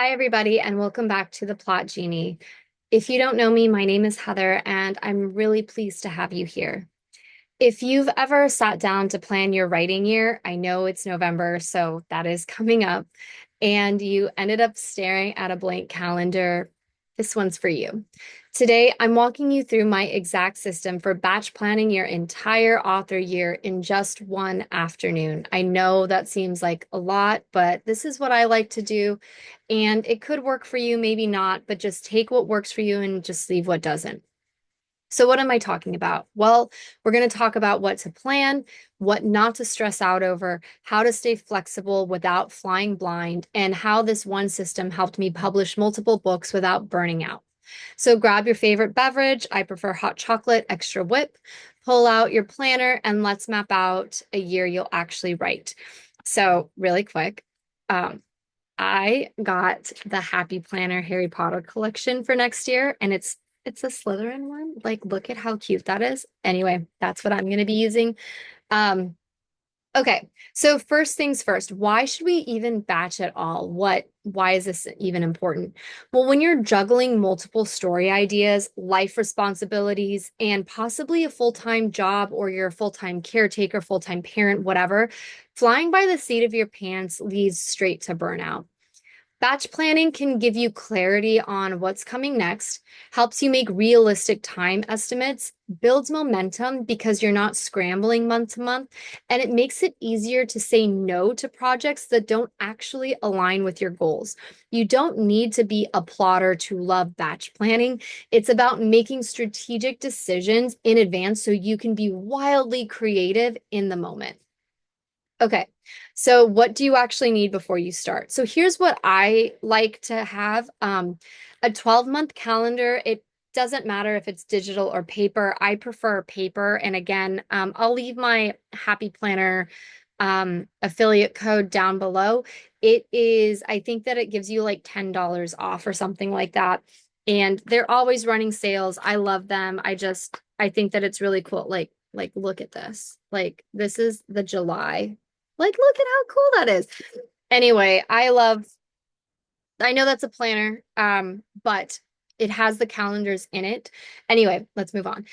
Hi, everybody, and welcome back to the Plot Genie. If you don't know me, my name is Heather, and I'm really pleased to have you here. If you've ever sat down to plan your writing year, I know it's November, so that is coming up, and you ended up staring at a blank calendar, this one's for you. Today, I'm walking you through my exact system for batch planning your entire author year in just one afternoon. I know that seems like a lot, but this is what I like to do, and it could work for you, maybe not, but just take what works for you and just leave what doesn't. So, what am I talking about? Well, we're going to talk about what to plan, what not to stress out over, how to stay flexible without flying blind, and how this one system helped me publish multiple books without burning out. So, grab your favorite beverage. I prefer hot chocolate, extra whip. Pull out your planner and let's map out a year you'll actually write. So, really quick, um, I got the Happy Planner Harry Potter collection for next year, and it's a Slytherin one. Like, look at how cute that is. Anyway, that's what I'm going to be using. Um, okay, so first things first, why should we even batch at all? Why is this even important? Well, when you're juggling multiple story ideas, life responsibilities, and possibly a full-time job, or you're a full-time caretaker, full-time parent, whatever, flying by the seat of your pants leads straight to burnout. Batch planning can give you clarity on what's coming next, helps you make realistic time estimates, builds momentum because you're not scrambling month to month, and it makes it easier to say no to projects that don't actually align with your goals. You don't need to be a plotter to love batch planning. It's about making strategic decisions in advance so you can be wildly creative in the moment. Okay, so what do you actually need before you start? So here's what I like to have, a 12-month calendar. It doesn't matter if it's digital or paper. I prefer paper. And again, I'll leave my Happy Planner affiliate code down below. It is, I think that it gives you like $10 off or something like that. And they're always running sales. I love them. I think that it's really cool. Like look at this. Like this is the July. Like, look at how cool that is. Anyway, I know that's a planner, but it has the calendars in it. Anyway, let's move on.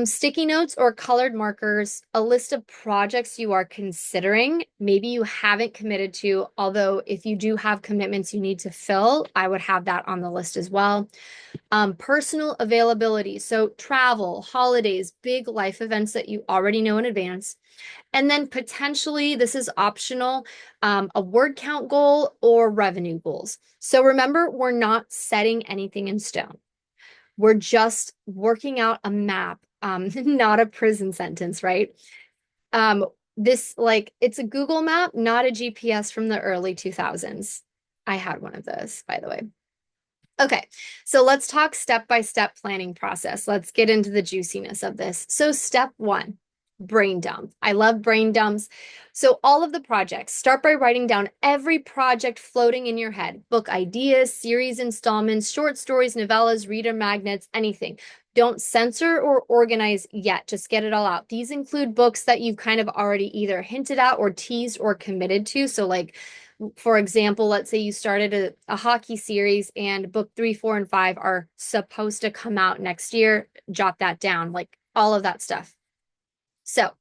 Sticky notes or colored markers, a list of projects you are considering, maybe you haven't committed to, although if you do have commitments you need to fill, I would have that on the list as well. Personal availability, so travel, holidays, big life events that you already know in advance. And then potentially, this is optional, a word count goal or revenue goals. So remember, we're not setting anything in stone. We're just working out a map, not a prison sentence, right? Um, this like it's a Google map, not a GPS from the early 2000s. I had one of those, by the way. Okay, so let's talk step-by-step planning process. Let's get into the juiciness of this. So step one, brain dump. I love brain dumps. So all of the projects, start by writing down every project floating in your head. Book ideas, series installments, short stories, novellas, reader magnets, anything. Don't censor or organize yet. Just get it all out. These include books that you've kind of already either hinted at or teased or committed to. So like for example, let's say you started a hockey series and book 3, 4, and 5 are supposed to come out next year. Jot that down, like all of that stuff. So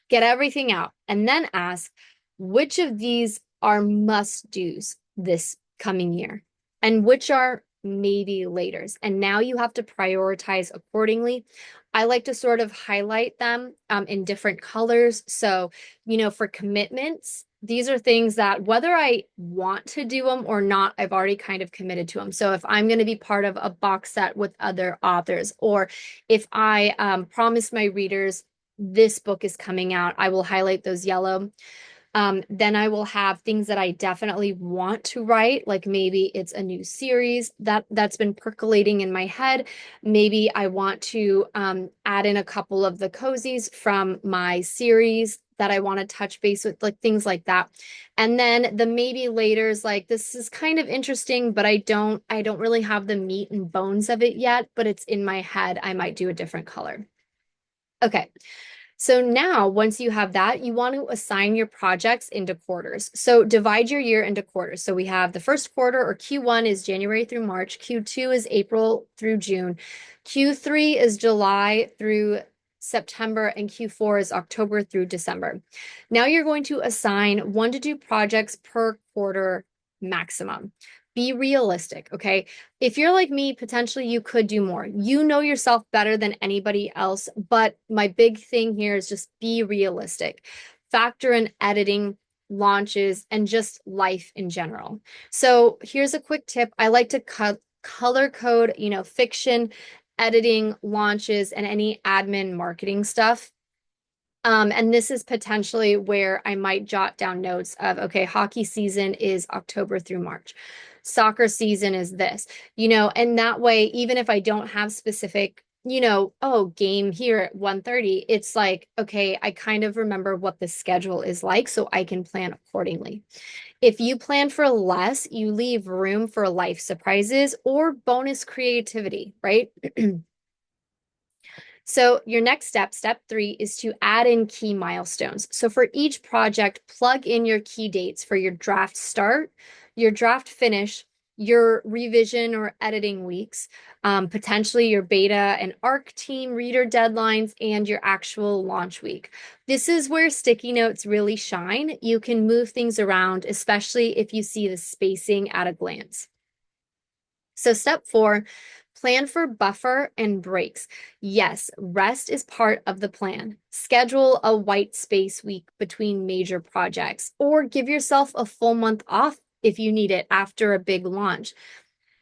get everything out and then ask which of these are must do's this coming year and which are maybe laters. And now you have to prioritize accordingly. I like to sort of highlight them in different colors. So, for commitments, these are things that whether I want to do them or not, I've already kind of committed to them. So if I'm going to be part of a box set with other authors, or if I promise my readers this book is coming out, I will highlight those yellow. Then I will have things that I definitely want to write, like maybe it's a new series that's been percolating in my head. Maybe I want to add in a couple of the cozies from my series that I want to touch base with, like things like that. And then the maybe laters, like this is kind of interesting, but I don't really have the meat and bones of it yet, but it's in my head. I might do a different color. Okay. So now, once you have that, you want to assign your projects into quarters. So divide your year into quarters. So we have the first quarter, or Q1 is January through March, Q2 is April through June, Q3 is July through September, and Q4 is October through December. Now you're going to assign 1 to 2 projects per quarter maximum. Be realistic, okay? If you're like me, potentially you could do more. You know yourself better than anybody else, but my big thing here is just be realistic. Factor in editing, launches, and just life in general. So here's a quick tip. I like to color code, fiction, editing, launches, and any admin marketing stuff. And this is potentially where I might jot down notes of, okay, hockey season is October through March. Soccer season is this, and that way, even if I don't have specific, oh, game here at 1:30, it's like, okay, I kind of remember what the schedule is like, so I can plan accordingly. If you plan for less, you leave room for life surprises or bonus creativity, right? So your next step, step 3, is to add in key milestones. So for each project, plug in your key dates for your draft start, your draft finish, your revision or editing weeks, potentially your beta and ARC team reader deadlines, and your actual launch week. This is where sticky notes really shine. You can move things around, especially if you see the spacing at a glance. So step 4, plan for buffer and breaks. Yes, rest is part of the plan. Schedule a white space week between major projects, or give yourself a full month off if you need it after a big launch.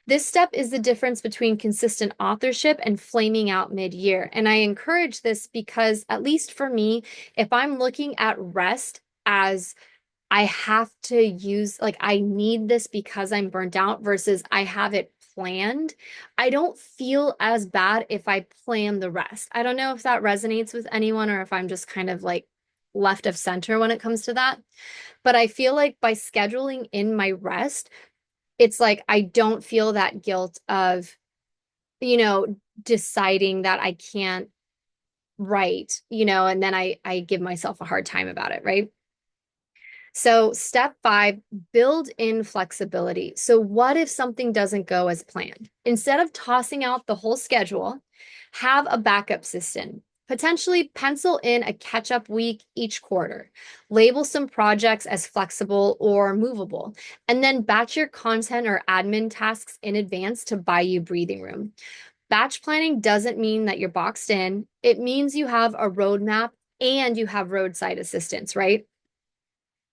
This step is the difference between consistent authorship and flaming out mid-year. And I encourage this because, at least for me, if I'm looking at rest as I have to use, like, I need this because I'm burnt out versus I have it planned, I don't feel as bad if I plan the rest. I don't know if that resonates with anyone or if I'm just kind of like left of center when it comes to that. But I feel like by scheduling in my rest, it's like I don't feel that guilt of, deciding that I can't write, and then I give myself a hard time about it, right? So, step 5, build in flexibility. So, what if something doesn't go as planned? Instead of tossing out the whole schedule, have a backup system. Potentially pencil in a catch up week each quarter. Label some projects as flexible or movable, and then batch your content or admin tasks in advance to buy you breathing room. Batch planning doesn't mean that you're boxed in, it means you have a roadmap and you have roadside assistance, right?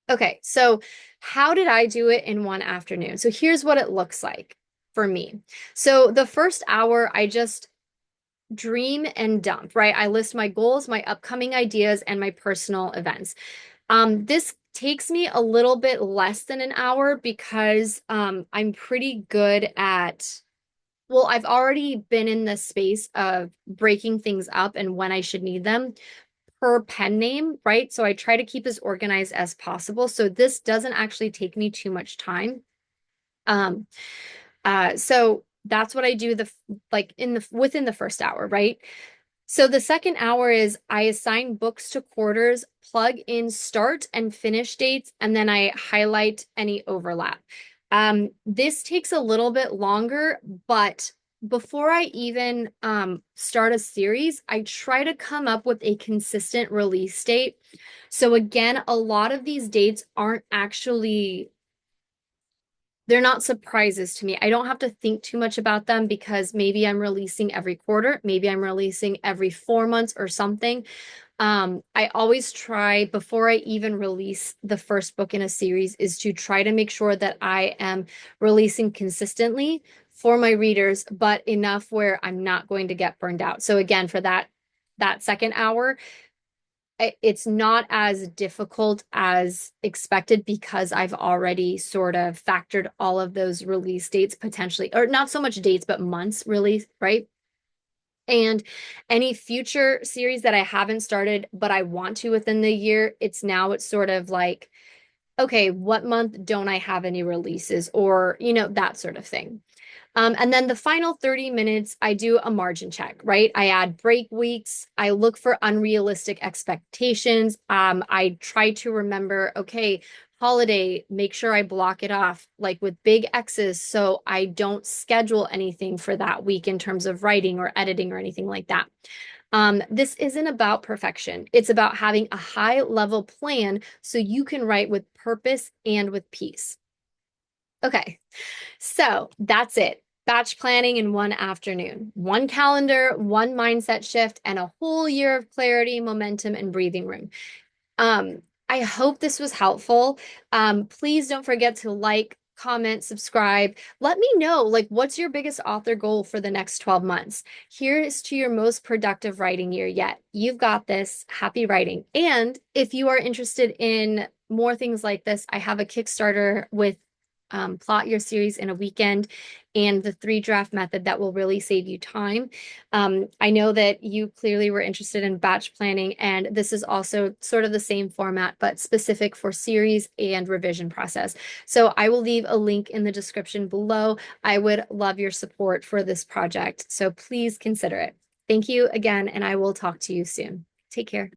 Okay, so how did I do it in one afternoon? So here's what it looks like for me. So the first hour, I just dream and dump, right? I list my goals, my upcoming ideas, and my personal events. This takes me a little bit less than an hour because I'm pretty good at, well, I've already been in the space of breaking things up and when I should need them per pen name, right? So I try to keep as organized as possible. So this doesn't actually take me too much time. Um, so that's what I do within the first hour, right? So the second hour is I assign books to quarters, plug in start and finish dates, and then I highlight any overlap. This takes a little bit longer, but before I even start a series, I try to come up with a consistent release date. So again, a lot of these dates aren't actually, they're not surprises to me. I don't have to think too much about them because maybe I'm releasing every quarter, maybe I'm releasing every 4 months or something. I always try before I even release the first book in a series is to try to make sure that I am releasing consistently for my readers, but enough where I'm not going to get burned out. So again, for that second hour, it's not as difficult as expected because I've already sort of factored all of those release dates potentially, or not so much dates, but months release, right? And any future series that I haven't started, but I want to within the year, it's sort of like, okay, what month don't I have any releases or, that sort of thing. And then the final 30 minutes, I do a margin check, right? I add break weeks. I look for unrealistic expectations. I try to remember, okay, holiday, make sure I block it off like with big X's so I don't schedule anything for that week in terms of writing or editing or anything like that. This isn't about perfection. It's about having a high level plan so you can write with purpose and with peace. Okay, so that's it. Batch planning in one afternoon, one calendar, one mindset shift, and a whole year of clarity, momentum, and breathing room. Um, I hope this was helpful. Please don't forget to like, comment, subscribe. Let me know, like, what's your biggest author goal for the next 12 months? Here's to your most productive writing year yet. You've got this. Happy writing. And if you are interested in more things like this, I have a Kickstarter with plot your series in a weekend and the 3 draft method that will really save you time. I know that you clearly were interested in batch planning, and this is also sort of the same format, but specific for series and revision process. So I will leave a link in the description below. I would love your support for this project, so please consider it. Thank you again, and I will talk to you soon. Take care.